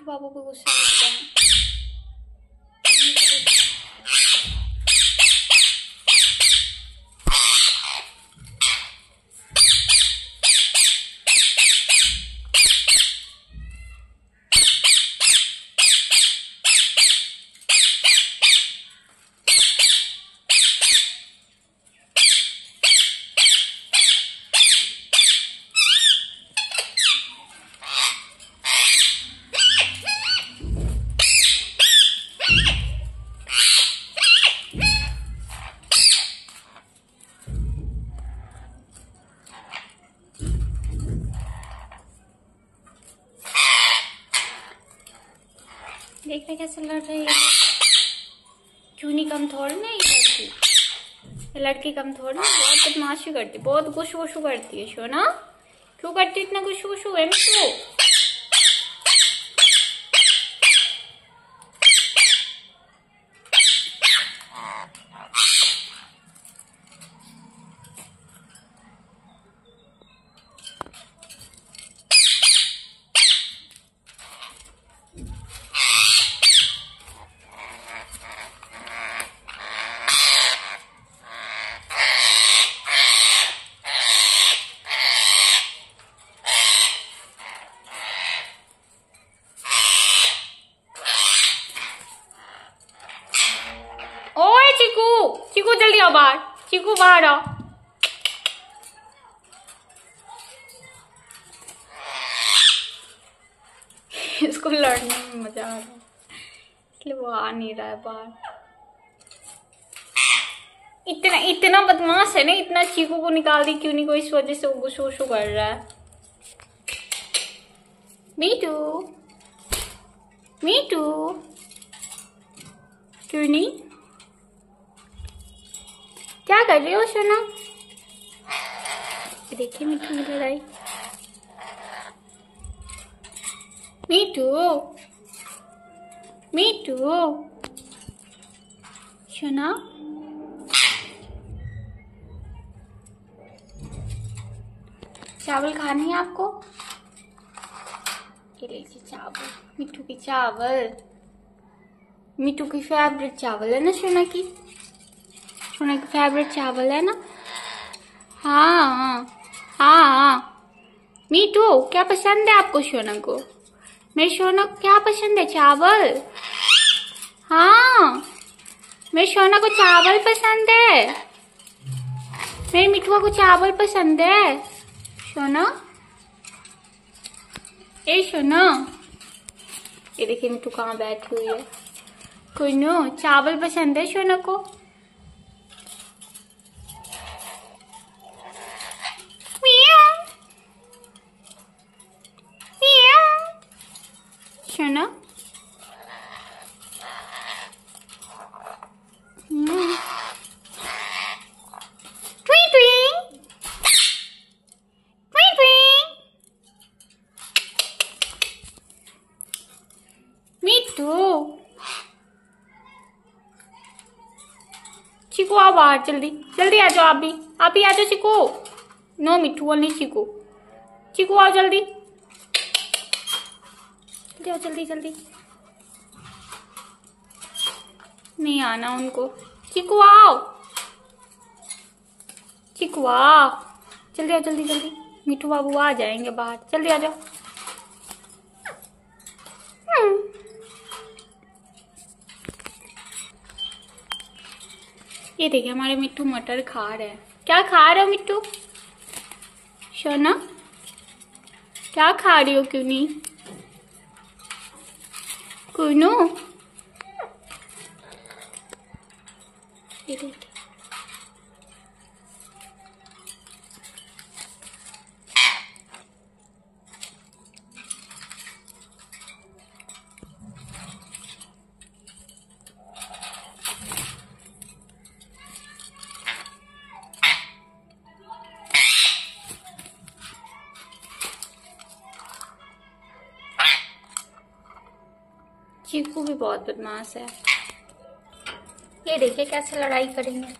मिठू बाबू को गुस्सा लग रहा है। देख रहे कैसे लड़ रही है। क्यों नहीं कम थोड़ी ना ये लड़की कम थोड़ी ना, बहुत बदमाशी करती, बहुत गुस्सू गुस्सू करती है शोना। क्यों करती इतना गुस्सू गुस्सू है मिठू? ओए चीकू, चीकू जल्दी आओ बाहर, चीकू बाहर आओ। इसको लड़ने में मजा आ रहा है इसलिए वो आ नहीं रहा है बाहर। इतना इतना बदमाश है ना, इतना चीकू को निकाल दी क्यों नहीं कोई, इस वजह से वो गुस्सू गुस्सू कर रहा है। मीठू मीठू क्यों नहीं, क्या कर रही हो सोना? देखिए मिठू की लड़ाई। मीठू मीठू सोना, चावल खानी है आपको? ये लीजिए चावल, मिठू की चावल। मिठू की फेवरेट चावल है ना सोना की, सोना की फेवरेट चावल है ना। हाँ हाँ मीठू क्या पसंद है आपको सोना को? मेरे सोना को क्या पसंद है? चावल। हाँ मेरे सोना को चावल पसंद है, मेरी मिठुआ को चावल पसंद है। सोना ए सोना, ये देखिए मिठू कहाँ बैठी हुई है। कोई नो चावल पसंद है सोना को। सोना मिठू, चीकू आओ बाहर, जल्दी जल्दी आ जाओ, आप भी आ जाओ चीकू। नो मिठू नहीं चीकू, चीकू आओ जल्दी, आओ जल्दी जल्दी। नहीं आना उनको। चीकू आओ, चीकू आओ, जल्दी आओ जल्दी जल्दी। मिठू बाबू आ जाएंगे बाहर, जल्दी आ जाओ। ये देखिए हमारे मिठू मटर खा रहे हैं। क्या खा रहे हो मिठू? सोना क्या खा रही हो? क्यों नहीं कुनू? ये देखिए चीकू भी बहुत बदमाश है। ये देखिए कैसे लड़ाई करेंगे।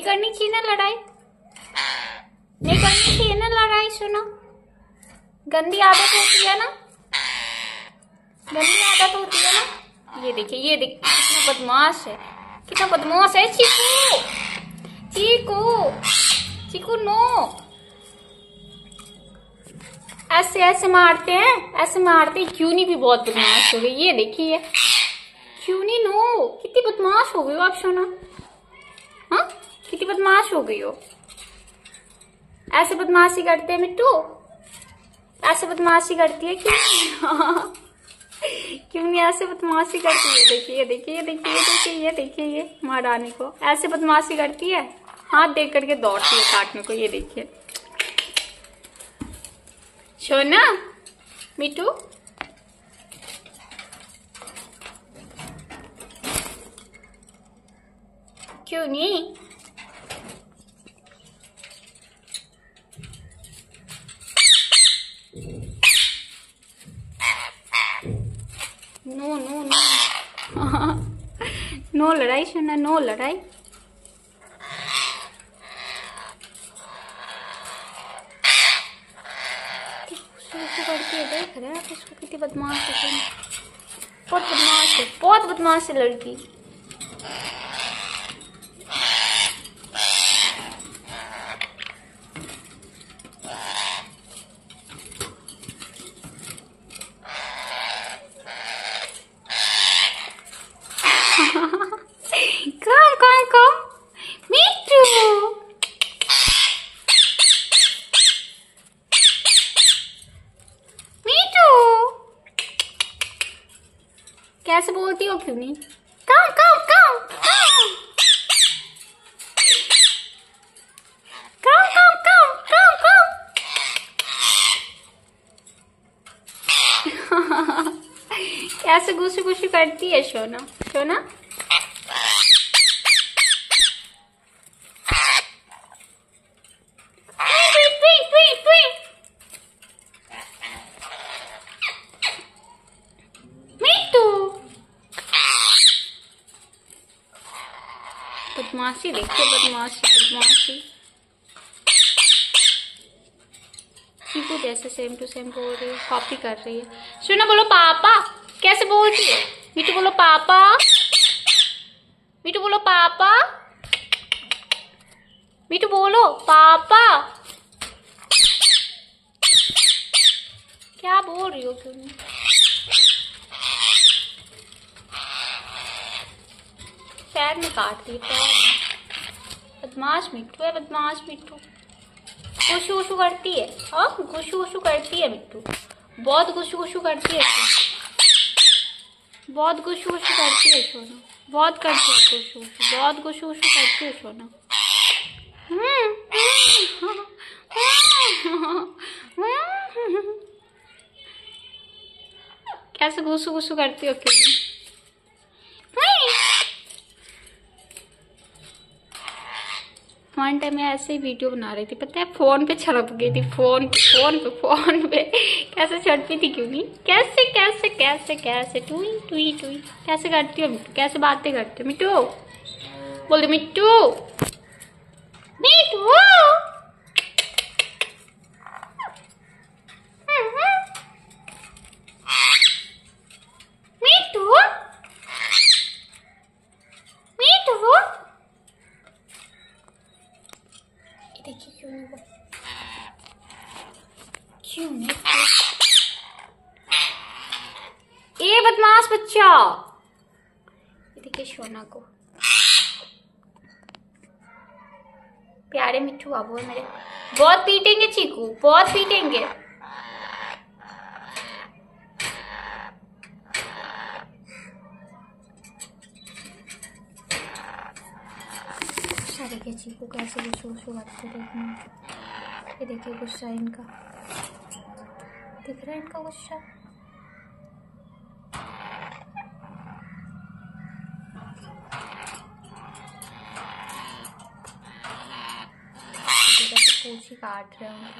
करनी चाहिए ना लड़ाई, नहीं करनी चाहिए ना लड़ाई। सुनो, गंदी आदत होती है ना, गंदी आदत होती है ना। ये देखिए, ये देखिए कितना बदमाश है, कितना बदमाश है। चीकू, चीकू, चीकू नो, ऐसे ऐसे मारते हैं, ऐसे मारते हैं। क्यों नहीं भी बहुत बदमाश हो गई, ये देखिए। क्यों नहीं नो, कितनी बदमाश हो गई हो आप सोना, हाँ कितनी बदमाश हो गई हो। ऐसे बदमाशी करते हैं मिट्टू, ऐसे बदमाशी करती है क्यों? क्यों नहीं ऐसे बदमाशी करती है। देखिए देखिए देखिए देखिए, ये देखिए, ये महारानी को ऐसे बदमाशी करती है, हाथ देख करके दौड़ती है काटने को। ये देखिए सोना, मिट्टू क्यों नहीं। नो नो नो, नो लड़ाई सोना, नो लड़ाई। करती है, देख रहे हैं आप इसको, कितनी बदमाश है, बहुत बदमाश है, बहुत बदमाश है लड़की। कम कम कम मिट्टू, मिट्टू कैसे बोलती हो, क्यों नहीं। कम कम कम कम कम कम कम कम। कैसे गुस्से गुस्से करती है सोना, सोना। बदमाशी देखिए, बदमाशी बदमाशी। चीकू जैसे सेम टू सेम बोल रही है, कॉपी कर रही है। सुनो, बोलो पापा, कैसे बोलती है। मिट्टू बोलो पापा, मिट्टू बोलो पापा, मिट्टू बोलो पापा। क्या बोल रही हो तुम। पैर में काट दी, पैर में। बदमाश मिट्टू है, बदमाश मिट्टू। गुशु गुशु करती है, हाँ गुशु गुशु करती है मिट्टू, बहुत गुशु गुशु करती है, बहुत गुशु गुशु करती है सोना, बहुत करती है गुशु गुशु, बहुत गुशु गुशु करती है सोना। कैसे गुसु गुसु करती हो क्यों। वन टाइम मैं ऐसे ही वीडियो बना रही थी, पता है फोन पे छड़प गई थी, फोन पे कैसे छड़पी थी क्यों नहीं। कैसे कैसे कैसे कैसे टुई टुई टुई कैसे करती हो मिट्टू, कैसे बातें करती हो मिट्टू। बोले मिट्टू, मिट्टू देखिए क्यों नहीं, क्यों नहीं। ए बदमाश बच्चा, देखिए सोना को। प्यारे मिट्टू बाबू है मेरे, बहुत पीटेंगे चीकू, बहुत पीटेंगे। देखिए चीकू कैसे गुस्सा करते देखने। ये देखिए गुस्सा इनका, दिख रहा है इनका गुस्सा। कैसे पूंछ ही काट रहे हैं।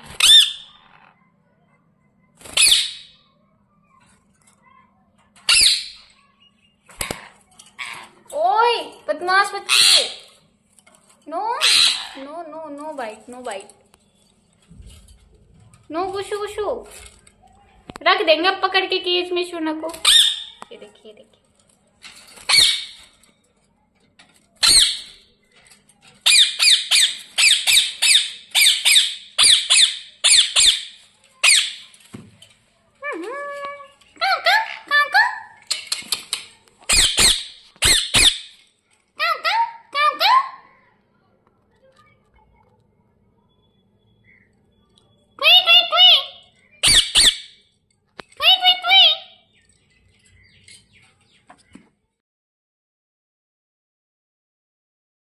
ओए बदमाश बच्चे, no no no no bite, no bite, no गुशु गुशु। रख देंगे अब पकड़ के केज में शोना को। ये देखिए, देखिए।